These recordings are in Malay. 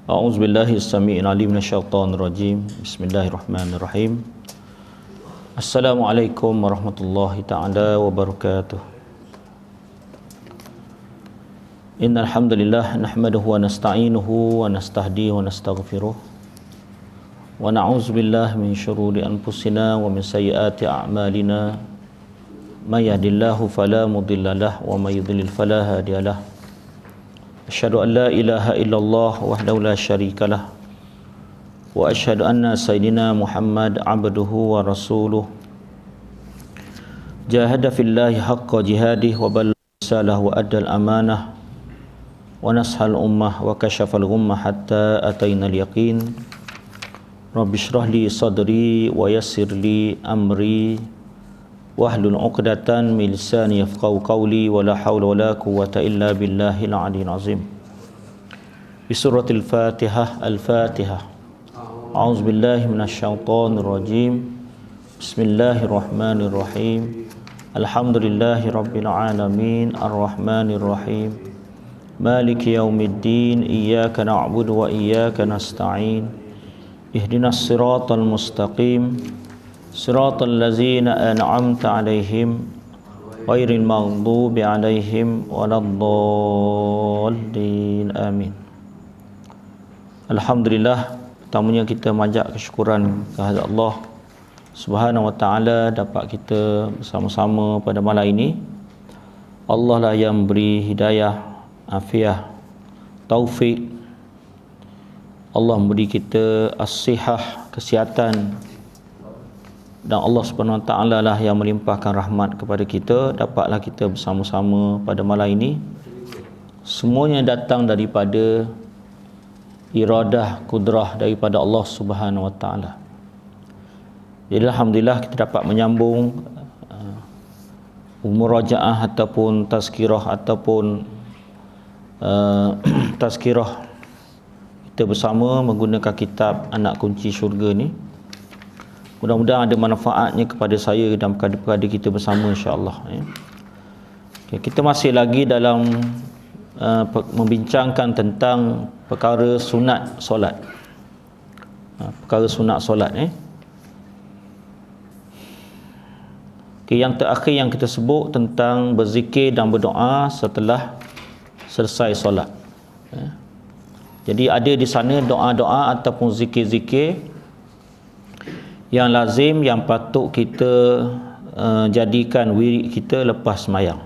A'udzubillahi as-sami'il 'alim minasyaitonir rajim. Bismillahirrahmanirrahim. Assalamualaikum warahmatullahi ta'ala wabarakatuh. Innal hamdalillah nahmaduhu wa nasta'inuhu wa nastahdihi wa nastaghfiruh. Wa na'udzu billahi min syururi anfusina wa min sayyiati a'malina. May yahdihillahu fala mudhillalah wa may yudhlil fala hadiyalah. Asyhadu an la ilaha illallah wahdahu la syarikalah wa asyhadu anna sayyidina Muhammad abduhu wa rasuluh jahada fillahi haqqa jihadih wa ballagha risalah wa addal amanah wa nashal ummah wa kashafal ghummah hatta atainal yaqin. Rabbi shrah li sadri wa yassir li amri wahlul 'uqdatan min lisani yafqahu qawli wa la haula wa la quwwata illa billahil 'aliyyil 'azim. Bi suratil Fatihah. Al-Fatihah. A'udzu billahi minasyaitonir rajim. Bismillahirrahmanirrahim. Alhamdulillahi rabbil alamin arrahmanir rahim. Maliki yaumiddin. Iyyaka na'budu wa iyyaka nasta'in. Ihdinas siratal mustaqim. Siratal ladzina an'amta 'alaihim ghairil maghdubi 'alaihim waladdallin. Amin. Alhamdulillah, pertamanya kita manjat kesyukuran kehadrat Allah Subhanahu wa taala dapat kita bersama-sama pada malam ini. Allah lah yang beri hidayah, afiah, taufik. Allah memberi kita as-sihah, kesihatan. Dan Allah Subhanahu Wa Taala lah yang melimpahkan rahmat kepada kita. Dapatlah kita bersama-sama pada malam ini. Semuanya datang daripada iradah, kudrah daripada Allah Subhanahu Wa Taala. Jadi alhamdulillah kita dapat menyambung murajaah ataupun tazkirah ataupun tazkirah kita bersama menggunakan kitab Anak Kunci Syurga ni. Mudah-mudahan ada manfaatnya kepada saya dan kepada kita bersama, insya-Allah. Okay, kita masih lagi dalam membincangkan tentang perkara sunat solat. Perkara sunat solat. Okay, yang terakhir yang kita sebut tentang berzikir dan berdoa setelah selesai solat. Jadi ada di sana doa-doa ataupun zikir-zikir yang lazim, yang patut kita jadikan wirid kita lepas sembahyang.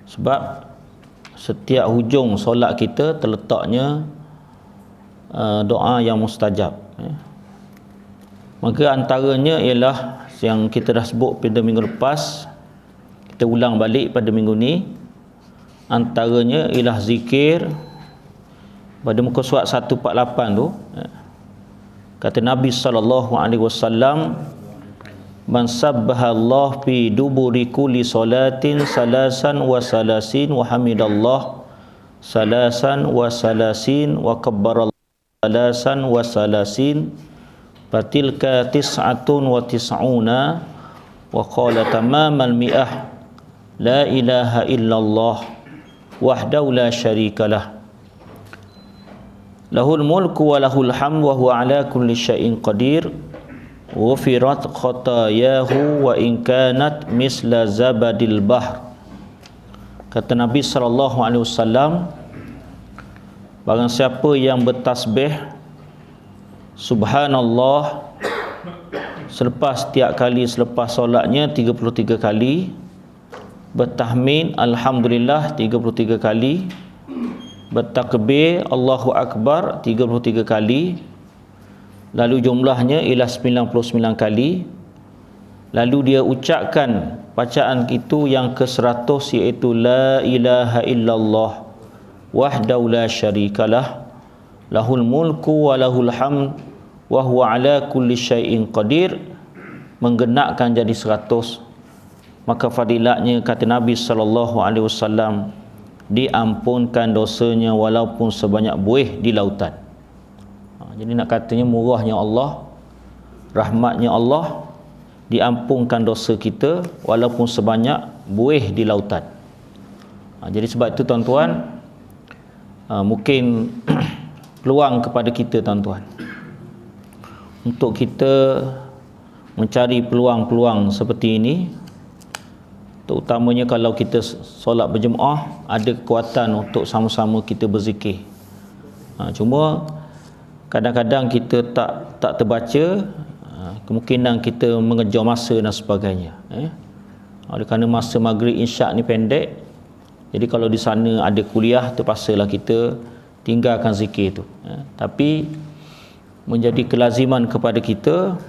Sebab setiap hujung solat kita terletaknya doa yang mustajab. Maka antaranya ialah yang kita dah sebut pada minggu lepas, kita ulang balik pada minggu ni. Antaranya ialah zikir pada muka surat 148 tu. Kata Nabi SAW, man sabbaha Allah fi duburi kulli salatin salasan wa salasin wa hamidallah salasan wa salasin wa kabbarallah salasan wa salasin fatilka tis'atun wa tis'una wa qala tamamal mi'ah la ilaha illallah wahdahu la syarikalah lahul mulku wa lahul hamdu wa huwa ala kulli syai'in qadir ghufirat khatayahu wa in kanat misla zabadil bahr. Kata Nabi SAW, barang siapa yang bertasbih subhanallah setiap kali selepas solatnya 33 kali, bertahmid alhamdulillah 33 kali, bertakbir Allahu Akbar 33 kali, lalu jumlahnya ialah 99 kali, lalu dia ucapkan bacaan itu yang ke-100 iaitu la ilaha illallah wahdahu la syarikalah lahul mulku wa lahul hamd wa huwa ala kulli syai'in qadir, menggenapkan jadi 100, maka fadilatnya kata Nabi SAW, diampunkan dosanya walaupun sebanyak buih di lautan. Jadi nak katanya murahnya Allah, rahmatnya Allah, diampunkan dosa kita walaupun sebanyak buih di lautan. Jadi sebab itu tuan-tuan, mungkin peluang kepada kita tuan-tuan untuk kita mencari peluang-peluang seperti ini, terutamanya kalau kita solat berjemaah, ada kekuatan untuk sama-sama kita berzikir. Cuma kadang-kadang kita tak terbaca, kemungkinan kita mengejar masa dan sebagainya. Oleh kerana masa maghrib isyak ni pendek, jadi kalau di sana ada kuliah, terpaksalah kita tinggalkan zikir tu. Tapi menjadi kelaziman kepada kita,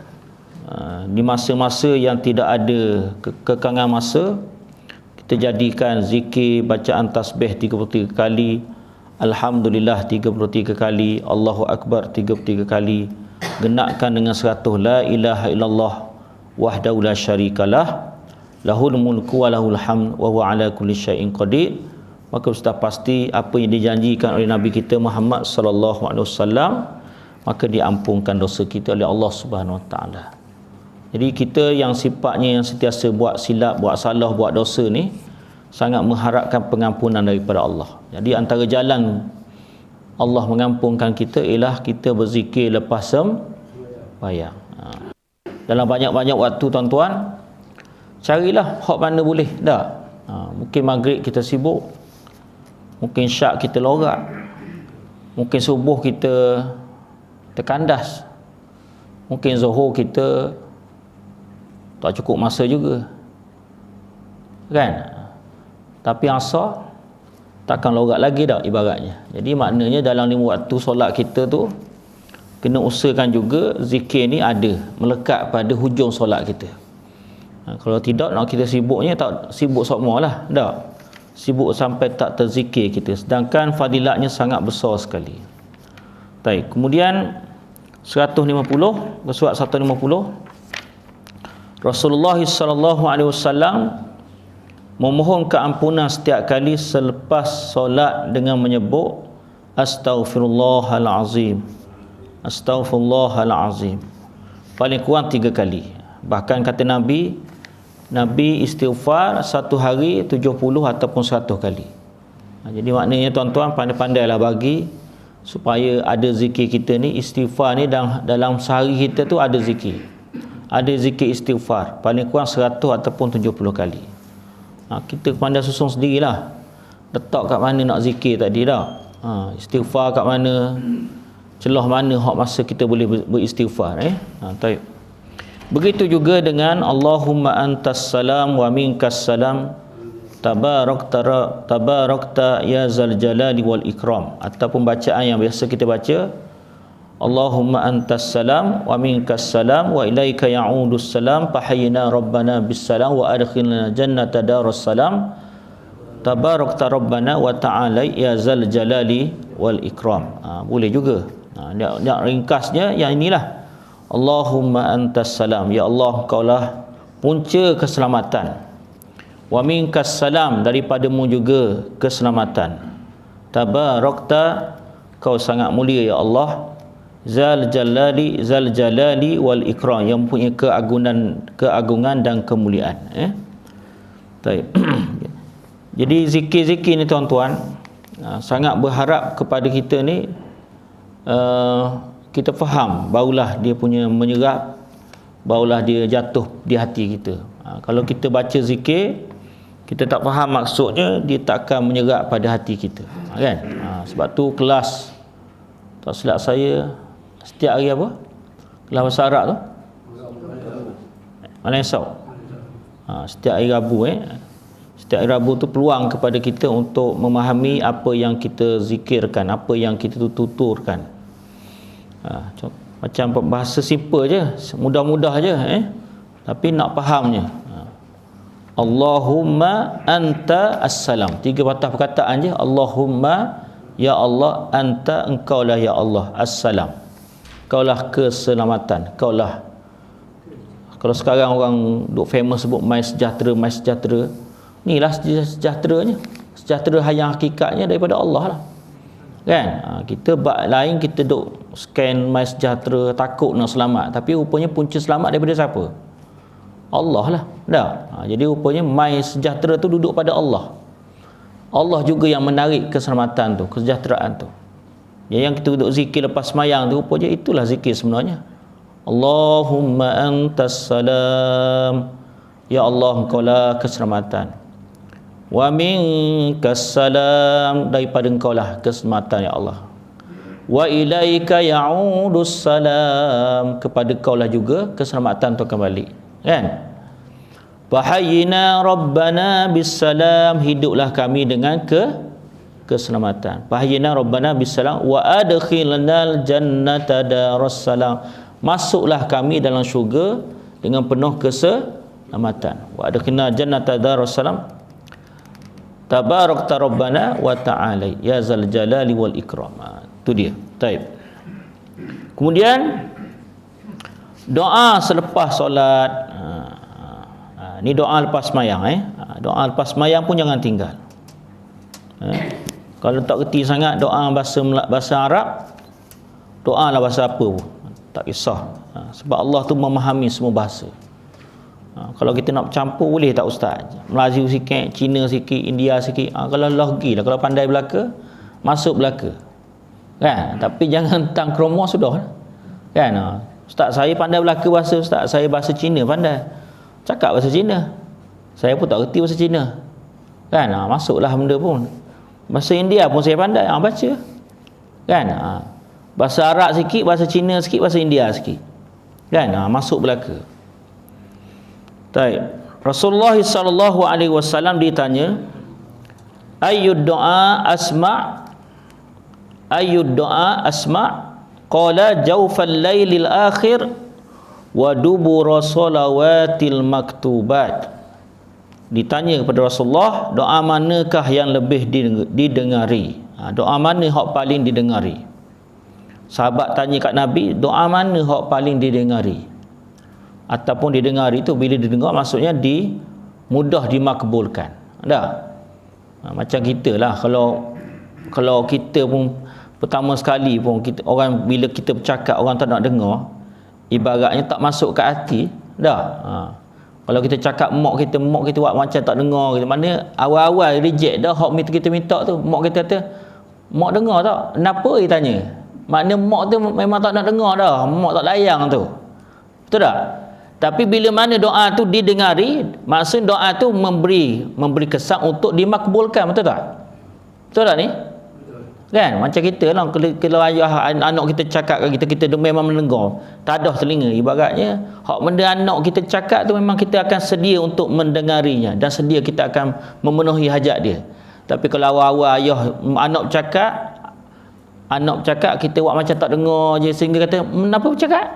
di masa-masa yang tidak ada kekangan masa, kita jadikan zikir, bacaan tasbih 33 kali, Alhamdulillah 33 kali, Allahu Akbar 33 kali, genapkan dengan 100 la ilaha illallah wahdahu la syarikalah, lahul mulku wa lahul hamd wa huwa ala kulli syai'in qadir. Maka sudah pasti apa yang dijanjikan oleh Nabi kita Muhammad sallallahu alaihi wasallam, maka diampunkan dosa kita oleh Allah Subhanahu wa taala. Jadi kita yang sifatnya yang sentiasa buat silap, buat salah, buat dosa ni, sangat mengharapkan pengampunan daripada Allah. Jadi antara jalan Allah mengampunkan kita ialah kita berzikir lepas sembahyang. Dalam banyak-banyak waktu tuan-tuan, carilah hak mana boleh dah. Mungkin maghrib kita sibuk, mungkin syak kita lorak, mungkin subuh kita terkandas, mungkin zuhur kita tak cukup masa juga, kan? Tapi asar takkan lorak lagi dah ibaratnya. Jadi maknanya dalam 5 waktu solat kita tu kena usahakan juga zikir ni ada, melekat pada hujung solat kita. Kalau tidak, nak kita sibuknya tak sibuk sokmolah dah, sibuk sampai tak terzikir kita, sedangkan fadilatnya sangat besar sekali. Baik, kemudian 150, surat 150, Rasulullah sallallahu alaihi wasallam memohon keampunan setiap kali selepas solat dengan menyebut astaghfirullahalazim, astaghfirullahalazim, paling kurang 3 kali. Bahkan kata Nabi istighfar satu hari 70 ataupun 100 kali. Jadi maknanya tuan-tuan pandai-pandailah bagi supaya ada zikir kita ni, istighfar ni dalam sehari kita tu ada zikir. Ada zikir istighfar paling kurang 100 ataupun 70 kali. Kita pandai susun sendirilah, letak kat mana nak zikir tadi dah. Istighfar kat mana, celah mana hak masa kita boleh beristighfar. Taib. Begitu juga dengan Allahumma antas salam wa minkas salam, tabarakta ya zal jalali wal ikram, ataupun bacaan yang biasa kita baca, Allahumma antas salam wa minkas salam wa ilaika ya'udus salam fahayyina rabbana bis salam wa adkhilna jannata darus salam tabarakta rabbana wa ta'ala ya zal jalali wal ikram. Boleh juga. Nak ringkasnya yang inilah, Allahumma antas salam, ya Allah kaulah punca keselamatan, wa minkas salam, daripadamu juga keselamatan, tabarakta, kau sangat mulia ya Allah, zal jalali wal ikram, yang mempunyai keagungan dan kemuliaan. Baik. Jadi zikir-zikir ni tuan-tuan, sangat berharap kepada kita ni, kita faham, barulah dia punya menyerap, barulah dia jatuh di hati kita. Kalau kita baca zikir, kita tak faham maksudnya, dia takkan menyerap pada hati kita, kan? Sebab tu kelas, tak silap saya, setiap hari apa? Kelas bahasa Arab tu? Malam esok. Setiap hari Rabu Setiap hari Rabu tu peluang kepada kita untuk memahami apa yang kita zikirkan, apa yang kita tuturkan. Macam bahasa simple je, mudah-mudah je, tapi nak fahamnya. Allahumma anta as-salam, 3 patah perkataan je. Allahumma, ya Allah, anta, engkaulah ya Allah, as-salam, kaulah keselamatan, kaulah. Kalau sekarang orang duk famous sebut mai sejahtera, inilah sejahteranya, sejahtera yang hakikatnya daripada Allah lah, kan? Kita bab lain kita duk scan mai sejahtera, takut nak selamat, tapi rupanya punca selamat daripada siapa? Allah lah dah. Jadi rupanya mai sejahtera tu duduk pada Allah. Allah juga yang menarik keselamatan tu, kesejahteraan tu. Yang kita duduk zikir lepas semayang tu rupanya itulah zikir sebenarnya. Allahumma antas salam, ya Allah engkaulah keselamatan. Wa minkas salam, daripada engkaulah keselamatan ya Allah. Wa ilaika ya'udus salam, kepada kaulah juga keselamatan tu kembali, kan? Fahayyina rabbana bisalam, hiduplah kami dengan keselamatan. Fahayyina rabbana bisalam wa adkhilnal jannata darussalam, masuklah kami dalam syurga dengan penuh keselamatan. Wa adkhilnal jannata darussalam tabarakta rabbana wa ta'ala ya zal jalali wal ikram. Itu dia. Baik. Kemudian doa selepas solat. Ni doa lepas semayang. Doa lepas semayang pun jangan tinggal. Kalau tak reti sangat doa bahasa Arab, doa lah bahasa apa pun tak kisah. Sebab Allah tu memahami semua bahasa. Kalau kita nak campur boleh tak ustaz? Melayu sikit, Cina sikit, India sikit. Kalau lagi lah, kalau pandai belaka, masuk belaka. Kan? Tapi jangan tang kromo sudah. Kan? Ustaz saya pandai belaka bahasa ustaz, saya bahasa Cina pandai. Cakap bahasa Cina. Saya pun tak reti bahasa Cina. Kan? Masuklah benda pun. Bahasa India pun saya pandai, baca. Kan? Bahasa Arab sikit, bahasa Cina sikit, bahasa India sikit. Kan? Masuk belaka. Baik. Rasulullah sallallahu alaihi wasallam ditanya, ayyud du'a asma'? Ayyud du'a asma'? Qala jawfal lailil akhir wa dubura salawatil maktubat. Ditanya kepada Rasulullah, doa manakah yang lebih didengari? Doa mana hak paling didengari? Sahabat tanya kat Nabi, doa mana hak paling didengari? Ataupun didengari itu bila didengar maksudnya mudah dimakbulkan. Ada? Macam kita lah, kalau kita pun pertama sekali pun kita, orang bila kita bercakap orang tak nak dengar, ibaratnya tak masuk kat hati. Dah. Kalau kita cakap mak kita buat macam tak dengar gitu. Mana awal-awal reject dah hak kita minta tu. Mak kita kata, mak dengar tak? Kenapa dia tanya? Makna mak tu memang tak nak dengar dah. Mak tak layang tu. Betul tak? Tapi bila mana doa tu didengari, maksud doa tu memberi kesan untuk dimakbulkan. Betul tak? Betul tak ni? Kan macam kita lah, kalau ayah anak kita cakap kat kita memang mendengar, tadah telinga. Ibaratnya hak benda anak kita cakap tu memang kita akan sedia untuk mendengarinya dan sedia kita akan memenuhi hajat dia. Tapi kalau awal-awal ayah anak bercakap kita buat macam tak dengar je, sehingga kata kenapa bercakap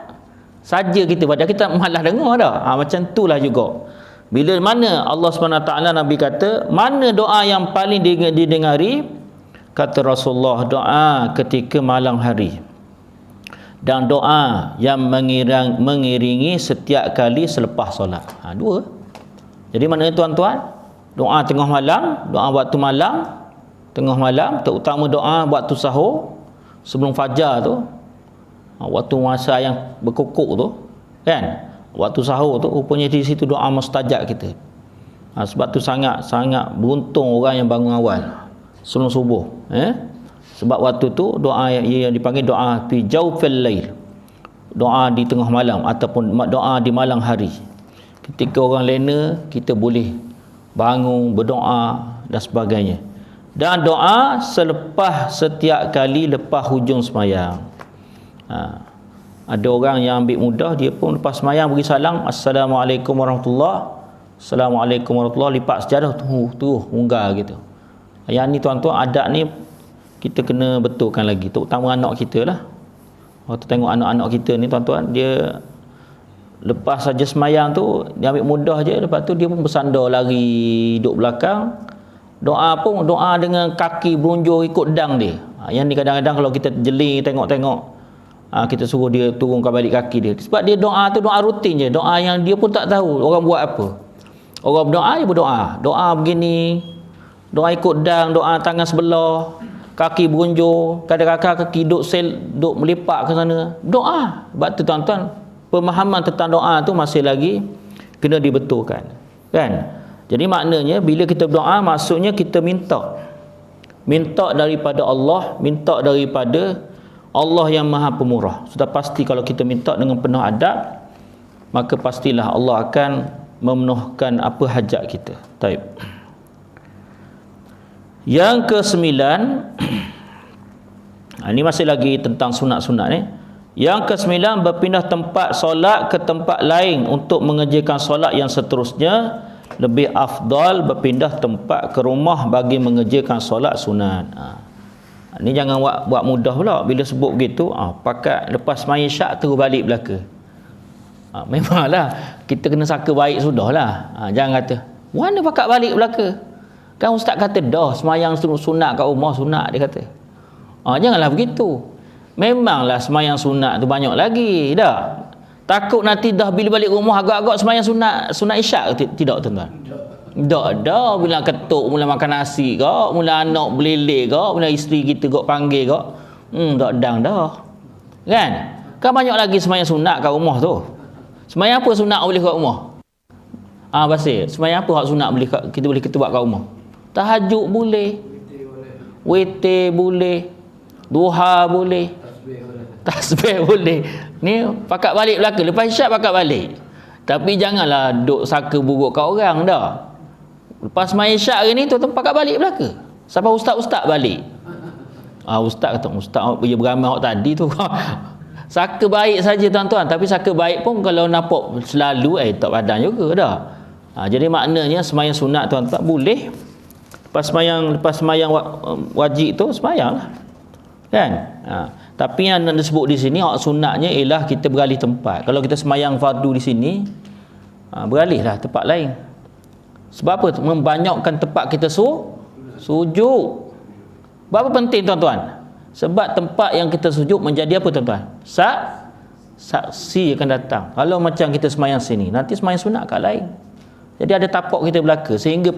saja kita, padahal kita malah dengar dah. Macam itulah juga bila mana Allah SWT, Nabi kata mana doa yang paling didengari. Kata Rasulullah, doa ketika malam hari dan doa yang mengiringi setiap kali selepas solat. Dua. Jadi maknanya tuan-tuan, doa tengah malam, doa waktu malam, tengah malam, terutama doa waktu sahur sebelum fajar tu, waktu masa yang berkukuk tu, kan? Waktu sahur tu rupanya di situ doa mustajab kita. Sebab tu sangat beruntung orang yang bangun awal sebelum subuh. Sebab waktu tu doa yang dipanggil doa fi jawfil lail, doa di tengah malam ataupun doa di malam hari. Ketika orang lena, kita boleh bangun berdoa dan sebagainya. Dan doa setiap kali lepas hujung semayang. Ada orang yang ambil mudah, dia pun lepas semayang beri salam, Assalamualaikum warahmatullahi, Assalamualaikum warahmatullahi, lipat sejadah tu unggal gitu. Yang ni tuan-tuan, adab ni kita kena betulkan lagi, terutama anak kita lah. Waktu tengok anak-anak kita ni tuan-tuan, dia lepas saja semayang tu dia ambil mudah je, lepas tu dia pun bersandar lari duduk belakang. Doa pun doa dengan kaki berunjur ikut dang dia. Yang ni kadang-kadang kalau kita jeli tengok-tengok, kita suruh dia turunkan balik kaki dia. Sebab dia doa tu doa rutin je, doa yang dia pun tak tahu orang buat apa. Orang berdoa dia berdoa, doa begini, doa ikut dang, doa tangan sebelah, kaki berunjur, kadang-kadang kaki duk melipat ke sana. Doa. Sebab tu tuan-tuan, pemahaman tentang doa tu masih lagi kena dibetulkan. Kan? Jadi maknanya bila kita berdoa, maksudnya kita minta Minta daripada Allah, minta daripada Allah yang Maha Pemurah. Sudah pasti kalau kita minta dengan penuh adab, maka pastilah Allah akan memenuhkan apa hajat kita. Taib. Yang ke-9, ini masih lagi tentang sunat-sunat ni. Yang ke-9, berpindah tempat solat ke tempat lain untuk mengerjakan solat yang seterusnya. Lebih afdal berpindah tempat ke rumah bagi mengerjakan solat sunat. Ni jangan buat mudah pula. Bila sebut begitu, pakat lepas main syak terus balik belaka. Memanglah kita kena sangka baik sudahlah. Jangan kata, mana pakat balik belaka? Kan ustaz kata dah semayang sunat kat rumah sunat, dia kata. Janganlah begitu. Memanglah semayang sunat tu banyak lagi dah. Takut nanti dah bila balik rumah agak-agak semayang sunat isyak tidak tuan-tuan? Tak dah. Bila ketuk mula makan nasi kau, mula anak beleleh kau, mula isteri kita kau panggil kau. Tak dang dah. Kan banyak lagi semayang sunat kat rumah tu. Semayang apa sunat boleh kat rumah? Basir. Semayang apa hak sunat kita boleh buat kat rumah? Tahajud boleh. Witir boleh. Duha boleh. Tasbih boleh. Ni pakat balik belaka. Lepas isyak pakat balik. Tapi janganlah duk saka buruk kat orang dah. Lepas main isyak hari ni tu pakat balik belaka. Sampai ustaz-ustaz balik. Ustaz kata, ustaz pergi beramai awak tadi tu. Saka baik saja tuan-tuan. Tapi saka baik pun kalau nampak selalu tak padan juga dah. Jadi maknanya semayang sunat tuan-tuan boleh. Lepas semayang wajib tu semayang lah. Kan? Tapi yang disebut di sini hak sunatnya ialah kita beralih tempat. Kalau kita semayang fardu di sini, beralihlah tempat lain. Sebab apa? Membanyakkan tempat kita sujud. Berapa penting tuan-tuan? Sebab tempat yang kita sujud menjadi apa tuan-tuan? Saksi akan datang. Kalau macam kita semayang sini, nanti semayang sunat kat lain. Jadi ada tapak kita belaka sehingga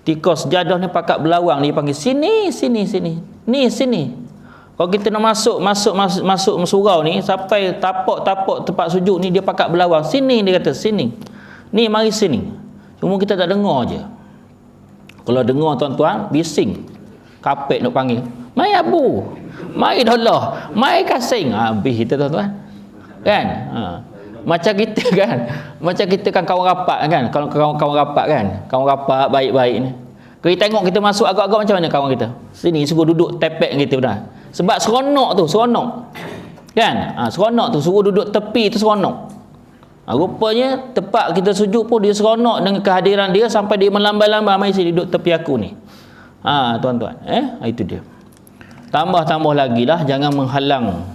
tika sejadah ni pakat berlawang, dia panggil sini. Ni sini. Kalau kita nak masuk surau ni, sampai tapak tempat sujud ni dia pakat berlawang. Sini, dia kata sini. Ni mari sini. Cuma kita tak dengar je. Kalau dengar tuan-tuan, bising. Kapek nak panggil. Mai abu. Mai dolah. Mai kasing. Habis kita tuan-tuan. Kan? Macam kita kan. Macam kita kan kawan rapat kan. Kalau kawan rapat kan. Kawan rapat baik-baik ni. Kita tengok kita masuk agak-agak macam mana kawan kita. Sini suruh duduk tepek kita dah. Sebab seronok tu, seronok. Kan? Seronok tu suruh duduk tepi tu seronok. Rupanya tempat kita sujud pun dia seronok dengan kehadiran dia sampai dia melambai-lambai mai sini duduk tepi aku ni. Tuan-tuan, itu dia. Tambah-tambah lagi lah, jangan menghalang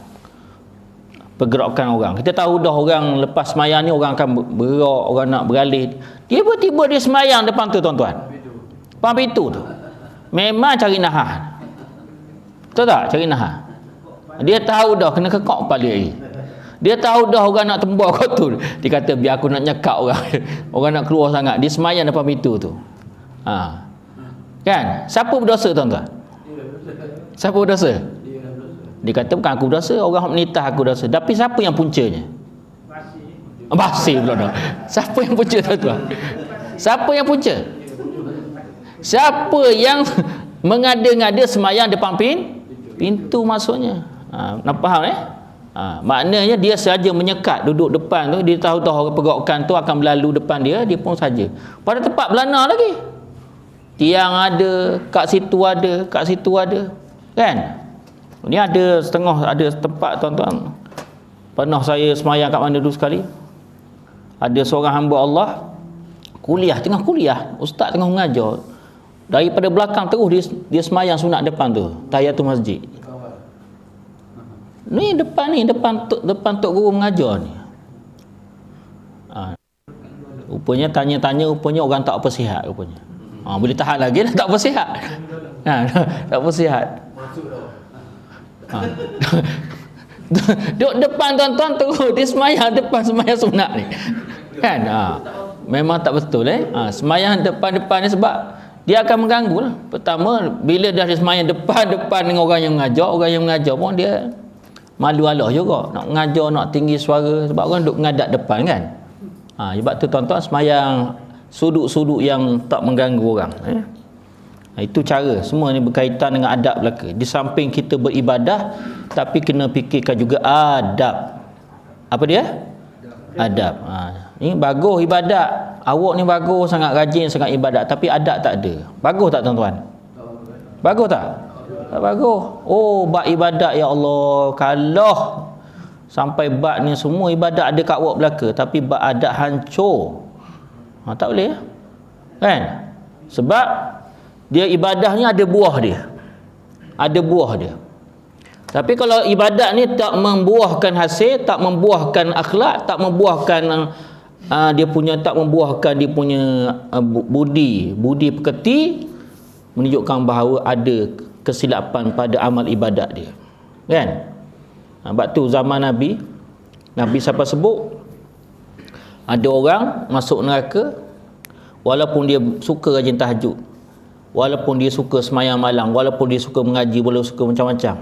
pergerakan orang. Kita tahu dah orang lepas semayang ni orang akan bergerak, orang nak beralih. Tiba-tiba dia semayang depan tu tuan-tuan. Depan pintu tu. Memang cari nahan. Betul tak? Cari nahan. Dia tahu dah kena kekok kepala lagi. Dia tahu dah orang nak tembak kat tu. Dia kata biar aku nak nyekak orang. Orang nak keluar sangat. Dia semayang depan pintu tu. Kan? Siapa berdosa tuan-tuan? Siapa berdosa? Dia kata bukan aku berdosa, orang menitah aku berdosa. Tapi siapa yang puncanya? Basi pula dah. Siapa yang punca tuan-tuan? Siapa yang punca? Siapa yang mengada-ngada semayang depan pintu masuknya? Nak faham maknanya dia saja menyekat duduk depan tu. Dia tahu-tahu pergerakan tu akan berlalu depan dia, dia pun saja pada tempat belana lagi. Tiang ada, kat situ ada, kan? Ni ada setengah, ada tempat tuan-tuan. Pernah saya semayang kat mana dulu sekali. Ada seorang hamba Allah tengah kuliah, ustaz tengah mengajar. Daripada belakang terus dia semayang sunat depan tu, tahiyatul masjid. Ni depan tok guru mengajar ni. Rupanya tanya-tanya, rupanya orang tak apa sihat rupanya. Boleh tahan lagi dah, tak apa sihat. Tak apa sihat. Duduk depan tuan-tuan terus dia semayang depan semayang sunat ni. Kan? Memang tak betul semayang depan-depan ni sebab dia akan mengganggu lah. Pertama, bila dah dia semayang depan-depan dengan orang yang mengajar pun dia malu Allah juga. Nak mengajar, nak tinggi suara. Sebab orang duduk menghadap depan kan. Sebab tu tuan-tuan semayang sudut-sudut yang tak mengganggu orang. Itu cara. Semua ni berkaitan dengan adab belaka. Di samping kita beribadah, tapi kena fikirkan juga adab. Apa dia? Adab. Ni bagus ibadat. Awak ni bagus, sangat rajin, sangat ibadat, tapi adab tak ada. Bagus tak tuan-tuan? Bagus tak? Tak bagus. Oh, bab ibadat, ya Allah, kalau sampai bab ni semua ibadat ada kat awak belaka, tapi bab adab hancur. Tak boleh. Kan? Sebab dia ibadahnya ada buah dia. Ada buah dia. Tapi kalau ibadat ni tak membuahkan hasil, tak membuahkan akhlak, tak membuahkan tak membuahkan dia punya budi pekerti, menunjukkan bahawa ada kesilapan pada amal ibadat dia. Kan? Sebab tu zaman Nabi siapa sebut ada orang masuk neraka walaupun dia suka rajin tahajud, walaupun dia suka semayang malam, walaupun dia suka mengaji, walaupun suka macam-macam.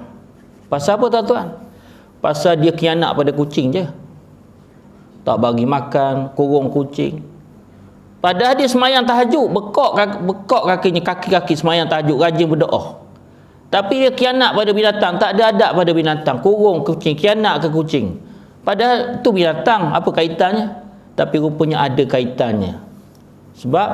Pasal apa tuan-tuan? Pasal dia khianat pada kucing je. Tak bagi makan, kurung kucing. Padahal dia semayang tahajud, bekok kakinya, kaki-kaki semayang tahajud, rajin berdoa. Tapi dia khianat pada binatang, tak ada adab pada binatang, kurung kucing, khianat ke kucing. Padahal tu binatang, apa kaitannya? Tapi rupanya ada kaitannya. Sebab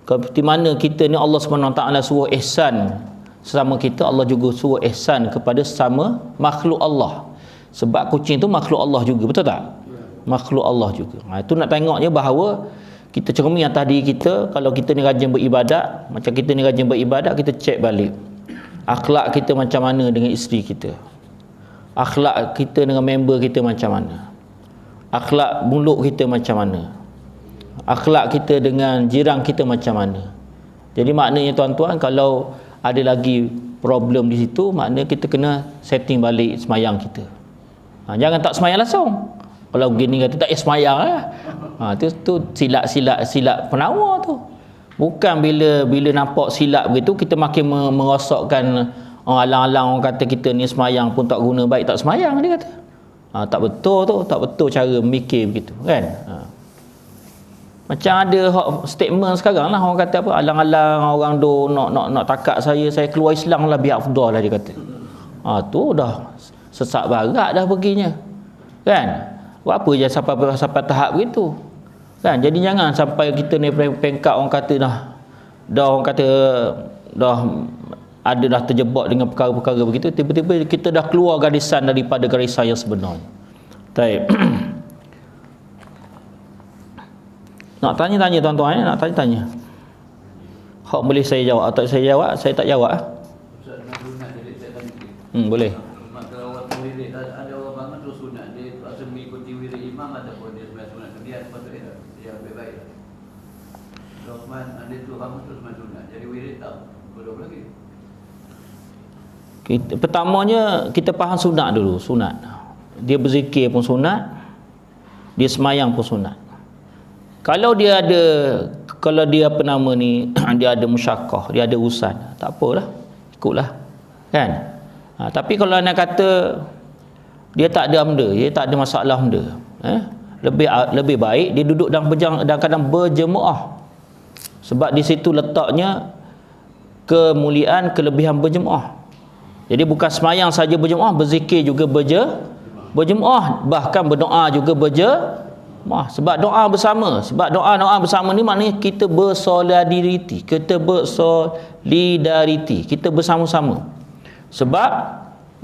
seperti mana kita ni, Allah SWT suruh ihsan sesama kita, Allah juga suruh ihsan kepada sesama makhluk Allah. Sebab kucing tu makhluk Allah juga, betul tak? Makhluk Allah juga. Itu nak tengoknya bahawa kita cermin atas diri kita. Kalau kita ni rajin beribadat, macam kita ni rajin beribadat, kita cek balik akhlak kita macam mana dengan isteri kita, akhlak kita dengan member kita macam mana, akhlak mulut kita macam mana, akhlak kita dengan jiran kita macam mana. Jadi maknanya tuan-tuan, kalau ada lagi problem di situ, maknanya kita kena setting balik semayang kita. Jangan tak semayang langsung. Kalau begini kata tak semayang lah. Tu silap penawar tu. Bukan bila nampak silap begitu kita makin merosakkan, alang-alang orang kata kita ni semayang pun tak guna, baik tak semayang dia kata. Tak betul tu, tak betul cara memikir begitu kan. Macam ada statement sekarang lah, orang kata apa, alang-alang orang nak takak saya keluar Islam lah biar afdal lah dia kata. Tu dah sesak barat dah perginya. Kan? Buat apa je sampai tahap begitu. Kan? Jadi jangan sampai kita ni pengkat orang kata dah orang kata dah terjebak dengan perkara-perkara begitu, tiba-tiba kita dah keluar garisan daripada garisan yang sebenarnya. Baik. Nak tanya-tanya tuan-tuan, nak tanya-tanya. Hak boleh saya jawab atau saya jawab, saya tak jawab. Boleh. Ada orang bangun terus sunat, dia rasa mengikuti wirid imam ataupun dia sebenarnya sunat kemudian sepatutnya dia lebih baik. Rahman ada tu bangun terus sunat, jadi wirid tak bodoh lagi. Pertamanya kita faham sunat dulu. Sunat, dia berzikir pun sunat, dia semayang pun sunat. Kalau dia apa nama ni dia ada musyakkah, dia ada urusan, tak apalah, ikutlah kan. Tapi kalau anda kata dia tak ada benda, dia tak ada masalah benda, lebih baik dia duduk dalam kadang berjemaah. Sebab di situ letaknya kemuliaan, kelebihan berjemaah. Jadi bukan semayang saja berjemaah, berzikir juga berjemaah, bahkan berdoa juga berjemaah. Sebab doa bersama, doa bersama ni maknanya kita bersolidariti, kita bersama-sama. Sebab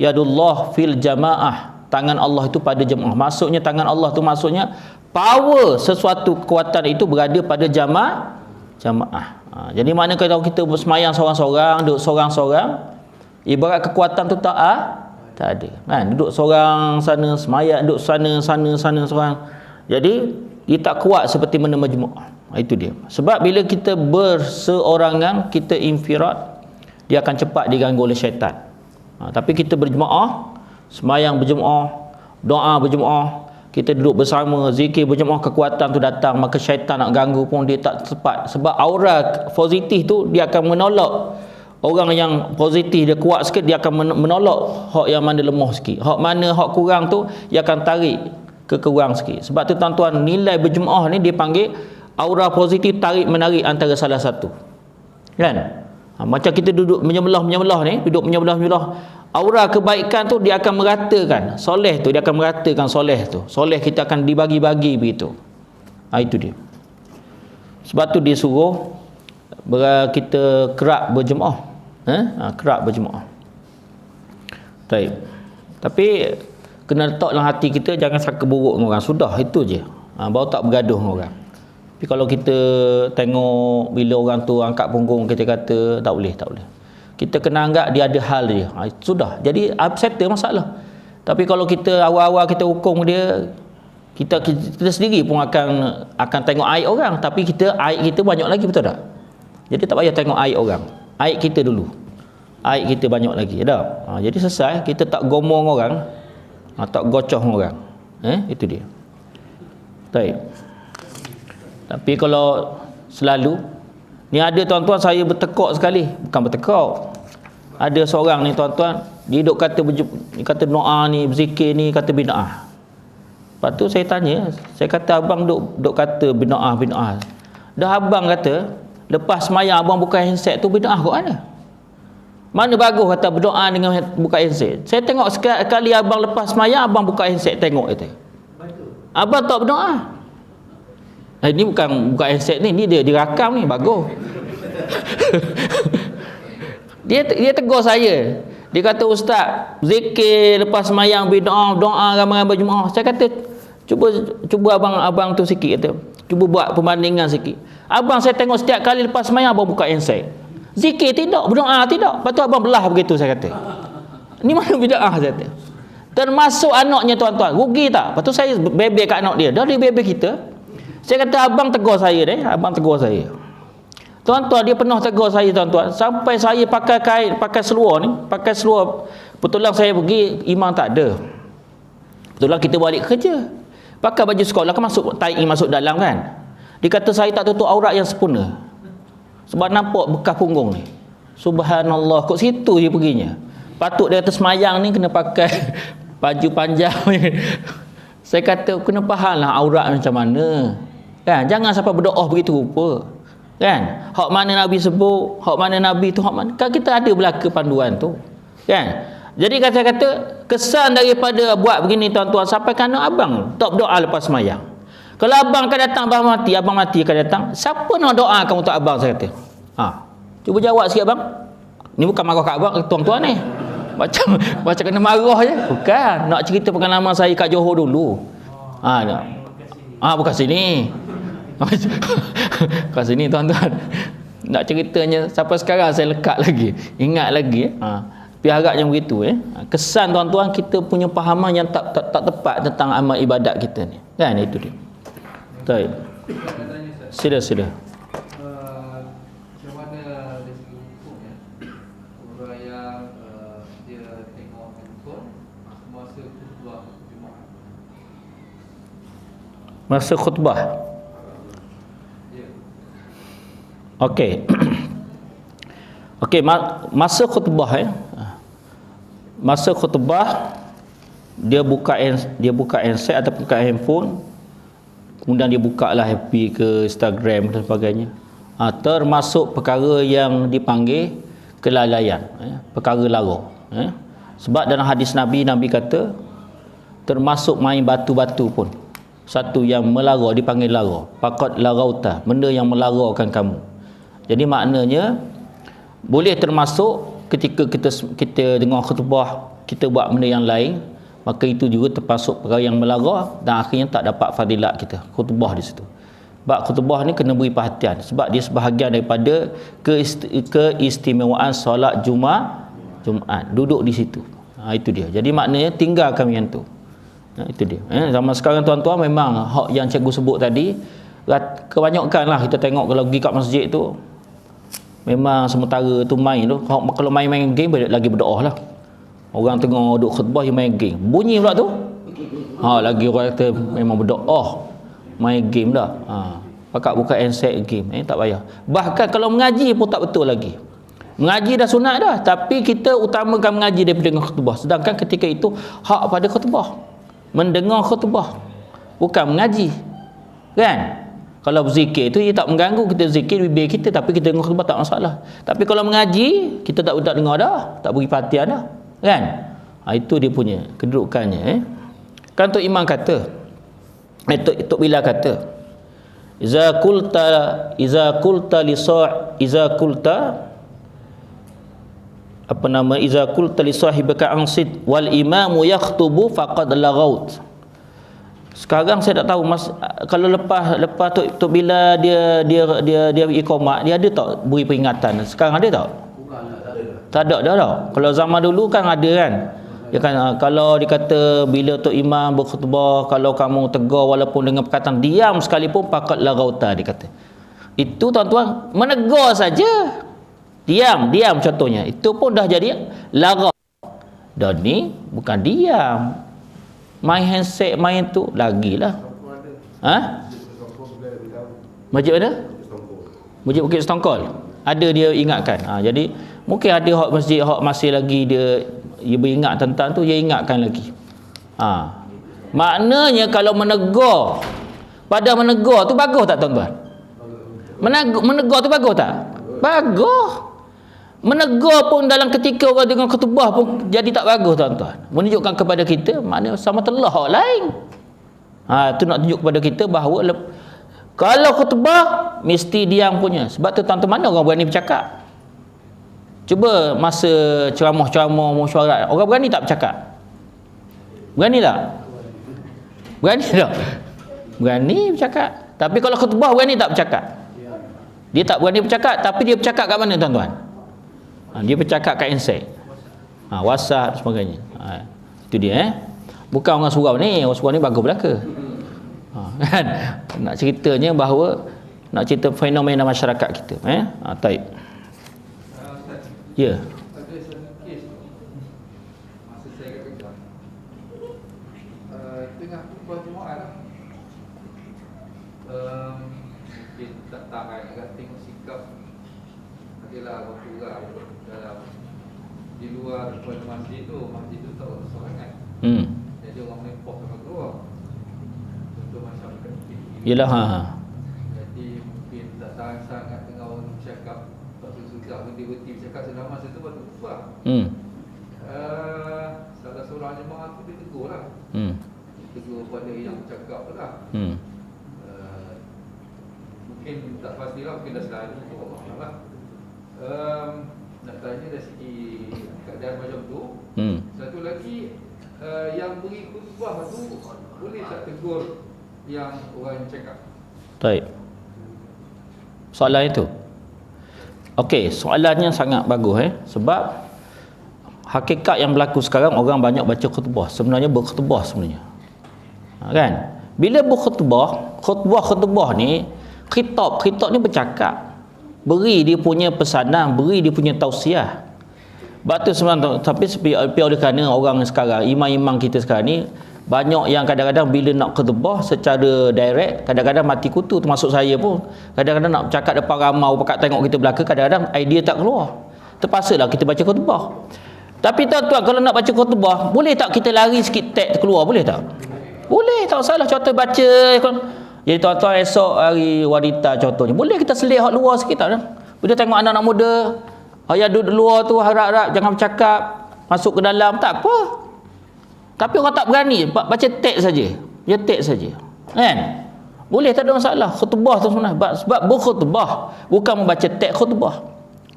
yadullah fil jamaah, tangan Allah itu pada jemaah. Maksudnya tangan Allah tu maksudnya power sesuatu kekuatan itu berada pada jamaah. Jadi mana kalau kita bersemayang seorang-seorang, duduk seorang-seorang, ibarat kekuatan tu tak ada kan. Duduk seorang sana, semayang duduk sana seorang. Jadi dia tak kuat seperti mana majmuk. Itu dia. Sebab bila kita berseorangan, kita infirad, dia akan cepat diganggu oleh syaitan. Tapi kita berjemaah, semayang berjemaah, doa berjemaah, kita duduk bersama, zikir berjemaah, kekuatan tu datang, maka syaitan nak ganggu pun dia tak cepat. Sebab aura positif tu dia akan menolak. Orang yang positif dia kuat sikit, dia akan menolak hak yang mana lemah sikit. Hak mana hak kurang tu dia akan tarik ke kurang sikit. Sebab tu tuan-tuan, nilai berjemaah ni dia panggil aura positif tarik menarik antara salah satu. Kan? Macam kita duduk menyebelah ni, duduk menyebelah, aura kebaikan tu dia akan meratakan. Soleh tu dia akan meratakan soleh tu. Soleh kita akan dibagi-bagi begitu. Itu dia. Sebab tu dia suruh kita kerap berjemaah. Kerap berjemaah. Baik. Tapi kena letak dalam hati kita, jangan sangka buruk dengan orang. Sudah, itu je. Baru tak bergaduh dengan orang. Tapi kalau kita tengok bila orang tu angkat punggung, kita kata tak boleh. Kita kena anggap dia ada hal dia. Sudah. Jadi settle masalah. Tapi kalau kita awal-awal kita hukum dia, kita sendiri pun akan tengok aib orang, tapi aib kita banyak lagi, betul tak? Jadi tak payah tengok aib orang. Aib kita dulu. Aib kita banyak lagi, dah. Jadi selesai, kita tak gomong orang, tak gocoh orang. Itu dia. Baik. Tapi kalau selalu ni ada tuan-tuan, saya bertekuk sekali, bukan bertekuk. Ada seorang ni tuan-tuan, dia duk kata doa ni, berzikir ni, kata bid'ah. Lepas tu saya tanya, saya kata abang duk kata bid'ah. Dah abang kata lepas sembahyang abang buka handset tu bid'ah kok ada? Mana bagus kata berdoa dengan buka handset? Saya tengok sekali abang lepas sembahyang abang buka handset tengok kata. Abang tak berdoa. Ini bukan buka handset ni dia dirakam ni, bagus. dia tegur saya. Dia kata, ustaz, zikir lepas sembahyang bid'ah, doa ramai-ramai berjemaah. Saya kata, cuba abang tu sikit kata. Cuba buat perbandingan sikit. Abang saya tengok setiap kali lepas sembahyang abang buka handset. Zikir tidak, berdoa tidak. Lepas tu abang belah begitu, saya kata. Ni mana bid'ah, saya kata. Termasuk anaknya tuan-tuan, rugi tak? Lepas tu saya bebel kat anak dia. Dah dia bebel kita. Saya kata abang tegur saya abang tegur saya. Tuan-tuan, dia pernah tegur saya tuan-tuan, sampai saya pakai kain, pakai seluar. Betulan saya pergi, imam tak ada. Betulan kita balik kerja. Pakai baju sekolah kan masuk dalam kan. Dia kata saya tak tutup aurat yang sempurna. Sebab nampak bekas punggung ni. Subhanallah, kok situ je perginya. Patut dia atas semayang ni kena pakai baju panjang. Saya kata kena faham lah aurat macam mana. Kan? Jangan sampai berdoa begitu rupa. Kan? Hak mana Nabi sebut, hak mana Nabi tu, hak mana. Kan kita ada belaka panduan tu. Kan? Jadi kata-kata kesan daripada buat begini tuan-tuan, sampai kerana abang tak berdoa lepas semayang. Kalau abang akan datang, abang mati akan datang. Siapa nak doakan untuk abang, saya kata. Cuba jawab sikit abang. Ni bukan marah kat abang, tuan-tuan ni. Macam kena marah je. Bukan. Nak cerita pengalaman saya kat Johor dulu. Bukan sini. Kat sini tuan-tuan. Nak ceritanya sampai sekarang saya lekat lagi. Ingat lagi. Tapi harapnya begitu. Kesan tuan-tuan, kita punya fahaman yang tak tepat tentang amal ibadat kita ni. Kan, itu dia. Baik. Sila. Macam mana dari segi hukumnya orang yang dia tengok handphone masa khutbah Jumaat? Masa khutbah. Okey. Okey, masa khutbah Masa khutbah dia buka handset atau buka handphone, kemudian dia buka lah FB ke Instagram dan sebagainya. Termasuk perkara yang dipanggil kelalaian, perkara lara. Sebab dalam hadis Nabi kata termasuk main batu-batu pun satu yang melara, dipanggil lara. Faqad larauta, benda yang melarakan kamu. Jadi maknanya boleh termasuk ketika kita dengar khutbah, kita buat benda yang lain, maka itu juga termasuk perkara yang melara dan akhirnya tak dapat fadilat kita khutbah di situ. Sebab khutbah ni kena beri perhatian, sebab dia sebahagian daripada keistimewaan solat Jumaat, duduk di situ. Itu dia. Jadi maknanya tinggalkan yang tu. Itu dia. Zaman sekarang tuan-tuan, memang hak yang cikgu sebut tadi, kebanyakan lah kita tengok kalau pergi kat masjid tu, memang sementara tu main tu. Kalau main game lagi berdoa lah. Orang tengah duduk khutbah, dia main game. Bunyi pula tu. Lagi orang kata memang berdoa. Main game dah. Pakat buka handset game. Tak payah. Bahkan kalau mengaji pun tak betul lagi. Mengaji dah sunat dah. Tapi kita utamakan mengaji daripada dengar khutbah. Sedangkan ketika itu hak pada khutbah. Mendengar khutbah. Bukan mengaji. Kan? Kalau berzikir tu dia tak mengganggu kita zikir bibir kita, tapi kita dengar khutbah tak masalah. Tapi kalau mengaji kita tak dengar dah, tak beri perhatian dah, kan? Itu dia punya kedudukannya. Kan Tok Imam kata, Tok Bilal kata, iza qulta li sahibaka ansid wal imamu yakhtubu faqad lagaut. Sekarang saya tak tahu kalau lepas Tok Bilal dia iqamah, dia ada tak beri peringatan? Sekarang ada tak? Tak ada dah. Kalau zaman dulu kan ada kan. Dia kan kalau dikata bila Tok Imam berkhutbah, kalau kamu tegur walaupun dengan perkataan diam sekalipun faqad lagauta, dia kata. Itu tuan-tuan menegur saja. Diam contohnya. Itu pun dah jadi lagaut. Dan ni bukan diam. Main handset, main tu lagilah. Masjid mana? Masjid Bukit Setongkol. Ada dia ingatkan. Jadi mungkin ada hak masjid hak masih lagi dia beringat tentang tu, dia ingatkan lagi. Maknanya kalau menegur, pada menegur tu bagus tak tuan-tuan? Menegur tu bagus tak? Bagus. Menegur pun dalam ketika orang dengan khutbah pun jadi tak bagus tuan-tuan. Menunjukkan kepada kita makna sama telah orang lain. Tu nak tunjuk kepada kita bahawa kalau khutbah mesti diam punya. Sebab tu tuan-tuan, mana orang berani bercakap? Cuba masa ceramah-ceramah mesyuarat, orang berani tak bercakap? Berani tak? Berani tak? Berani bercakap. Tapi kalau khutbah berani tak bercakap? Dia tak berani bercakap, tapi dia bercakap kat mana tuan-tuan? Dia bercakap kat handset, WhatsApp dan sebagainya. Itu dia. Bukan orang surau ni. Orang surau ni bagus belaka. Kan? Nak ceritanya bahawa nak cerita fenomena masyarakat kita. Taib. Ya. Ada satu kes masa saya kat Kedah, tengah khutbah Jumaat lah. Mungkin tak tahan agak tengok sikap adalah waktu orang dalam di luar pada masjid tu tak ada sorangan. Jadi orang mempok sama keluar untuk masyarakat kita. Yalah. Jadi mungkin tak tahan sangat dengan orang bercakap, tak suka berhenti bercakap selama masa tu baru khutbah. Salah seorang jemaah tu dia tegur lah. Tegur pada yang bercakap lah. Mungkin tak pastilah, mungkin dah selalu tu Allah lah. Nak tanya dari segi keadaan macam tu. Satu lagi, yang beri khutbah tu boleh tak tegur yang orang cakap? Baik. Soalan itu. Okey, soalannya sangat bagus sebab hakikat yang berlaku sekarang, orang banyak baca khutbah, sebenarnya berkhutbah sebenarnya. Kan? Bila berkhutbah, khutbah ni khitab ni bercakap. Beri dia punya pesanan, beri dia punya tausiah. Batu sebenarnya, tapi oleh kerana orang sekarang, imam-imam kita sekarang ni banyak yang kadang-kadang bila nak khutbah secara direct, kadang-kadang mati kutu, termasuk saya pun. Kadang-kadang nak bercakap depan ramai, pakat tengok kita belakang, kadang-kadang idea tak keluar. Terpaksalah kita baca khutbah. Tapi tuan-tuan, kalau nak baca khutbah, boleh tak kita lari sikit teks keluar, boleh tak? Boleh, tak salah. Contoh baca, jadi tuan-tuan esok hari wanita contohnya, boleh kita selit hak luar sikit tak? Bila tengok anak-anak muda yang duduk luar tu harap-harap jangan bercakap, masuk ke dalam, tak apa. Tapi orang tak berani, baca teks saja. Dia teks saja. Kan? Boleh, tak ada masalah. Khutbah tu sebenarnya sebab berkhutbah, bukan membaca teks khutbah.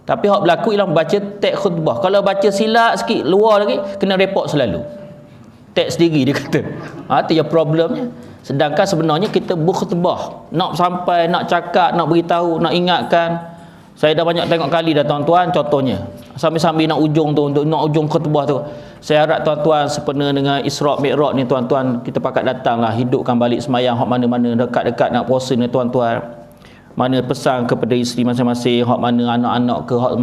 Tapi hak berlaku ialah membaca teks khutbah. Kalau baca silap sikit luar lagi, kena report selalu. Teks sendiri dia kata. Itu yang problemnya. Sedangkan sebenarnya kita berkhutbah, nak sampai, nak cakap, nak beritahu, nak ingatkan. Saya dah banyak tengok kali dah tuan-tuan, contohnya sambil-sambil nak ujung tu, untuk nak ujung khutbah tu, saya harap tuan-tuan sempena dengan Isra' Mi'raj ni tuan-tuan, kita pakat datanglah, hidupkan balik semayang hak mana-mana dekat-dekat nak puasa ni tuan-tuan. Mana pesan kepada isteri masing-masing, hak mana anak-anak ke, hak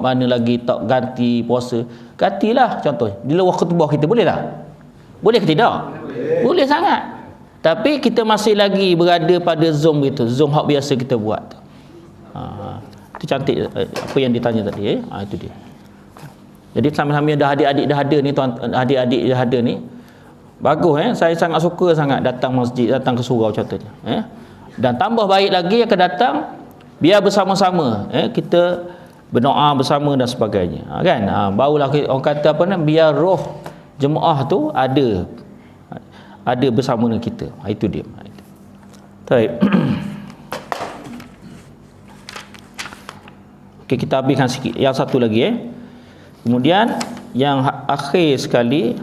mana lagi tak ganti puasa, gantilah contoh di luar khutbah kita, boleh tak? Boleh ke tidak? Boleh sangat. Tapi kita masih lagi berada pada Zoom gitu, Zoom hak biasa kita buat. Itu cantik apa yang ditanya tadi. Itu dia. Jadi sambil-sambil dah adik-adik dah ada ni, adik-adik dah ada ni, bagus. Saya sangat suka sangat datang masjid, datang ke surau contohnya. Dan tambah baik lagi akan datang, biar bersama-sama kita berdoa bersama dan sebagainya. Kan? Barulah orang kata apa ni, biar roh jemaah tu ada bersama dengan kita. Itu dia. Baik. Okey, kita habiskan sikit. Yang satu lagi Kemudian yang akhir sekali,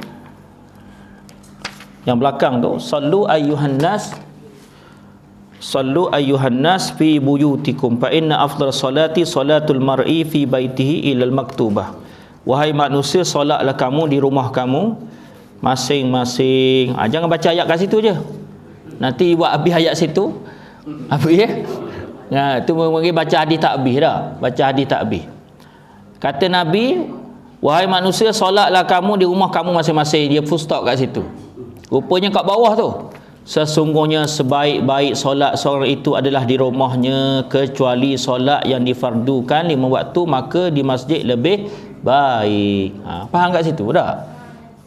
yang belakang tu, sallu ayyuhan nas fi buyutikum fa inna afdal salati salatul mar'i fi baitihi ilal maktubah. Wahai manusia, solatlah kamu di rumah kamu masing-masing. Jangan baca ayat kat situ je. Nanti buat habis ayat situ. Habis tu mungkin baca hadis tak habis dah. Baca hadis tak habis. Kata Nabi, wahai manusia, solatlah kamu di rumah kamu masing-masing. Dia full stop kat situ. Rupanya kat bawah tu, sesungguhnya sebaik-baik solat seorang itu adalah di rumahnya, kecuali solat yang difardukan 5 waktu, maka di masjid lebih baik. Faham kat situ tak?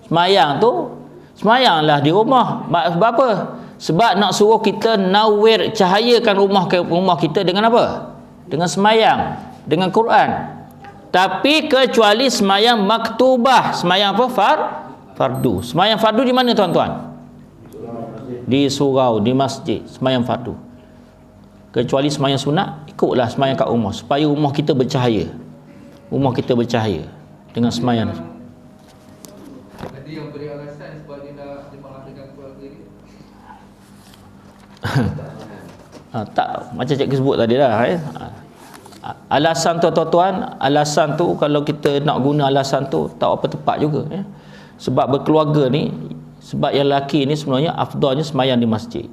Semayang tu, semayanglah di rumah. Sebab apa? Sebab nak suruh kita nawir, cahayakan rumah kita dengan apa? Dengan semayang, dengan Quran. Tapi kecuali semayang maktubah. Semayang apa? Fardu. Semayang fardu di mana tuan-tuan? Di surau, di masjid. Semayang fardu. Kecuali semayang sunat, ikutlah semayang kat rumah, supaya rumah kita bercahaya. Rumah kita bercahaya dengan semayang. Jadi yang beri alasan sebab dia nak jemaah dengan keluarga dia. Tak, macam cikgu sebut tadi dah. Alasan tu tuan-tuan, alasan tu kalau kita nak guna alasan tu tak apa tepat juga. Sebab berkeluarga ni, sebab yang lelaki ni sebenarnya afdalnya semayang di masjid.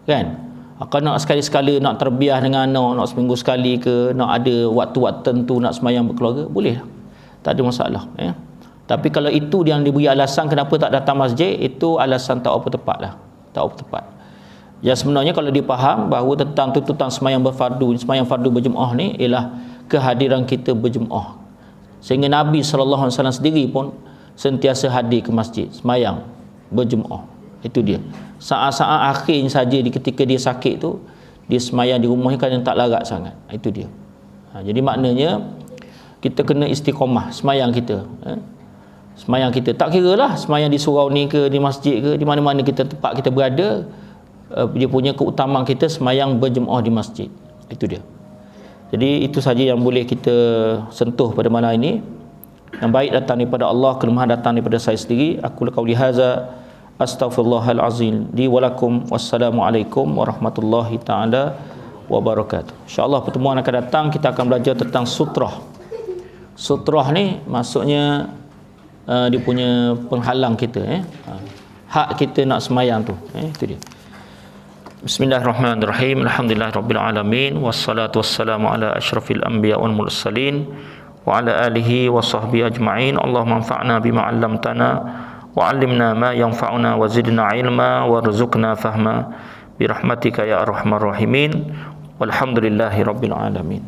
Kan? Kalau nak sekali-sekala nak terbiah dengan anak, nak seminggu sekali ke, nak ada waktu-waktu tertentu nak semayang berkeluarga, boleh. Tak ada masalah. Tapi kalau itu yang diberi alasan kenapa tak datang masjid, itu alasan tak apa tepat lah. Tak apa tepat. Yang sebenarnya kalau dipaham bahawa tentang tuntutan semayang berfardu, semayang fardu berjemaah ni ialah kehadiran kita berjemaah. Sehingga Nabi SAW sendiri pun sentiasa hadir ke masjid, semayang berjemaah. Itu dia. Saat-saat akhirnya saja ketika dia sakit tu, dia semayang di rumahnya kan yang tak larat sangat. Itu dia. Jadi maknanya kita kena istiqamah semayang kita. Semayang kita, tak kira lah semayang di surau ni ke, di masjid ke, di mana-mana kita tempat kita berada, dia punya keutamaan kita semayang berjemaah di masjid. Itu dia. Jadi itu saja yang boleh kita sentuh pada malam ini. Yang baik datang daripada Allah, kelemahan datang daripada saya sendiri. Aku qauli hadza astaghfirullahalazim li wa lakum. Wassalamualaikum warahmatullahi taala wabarakatuh. Insya-Allah pertemuan akan datang kita akan belajar tentang sutrah. Sutrah ni maksudnya dia punya penghalang kita, hak kita nak semayang tu, itu dia. Bismillahirrahmanirrahim. Alhamdulillahirabbil alamin, wassalatu wassalamu ala asyrafil anbiya wal mursalin wa ala alihi wa sahbihi ajma'in. Allahumma anfa'na bima 'allamtana wa 'allimna ma yanfa'una wa zidna ilma warzuqna fahma bi rahmatika ya arhamar rahimin. Walhamdulillahirabbil alamin.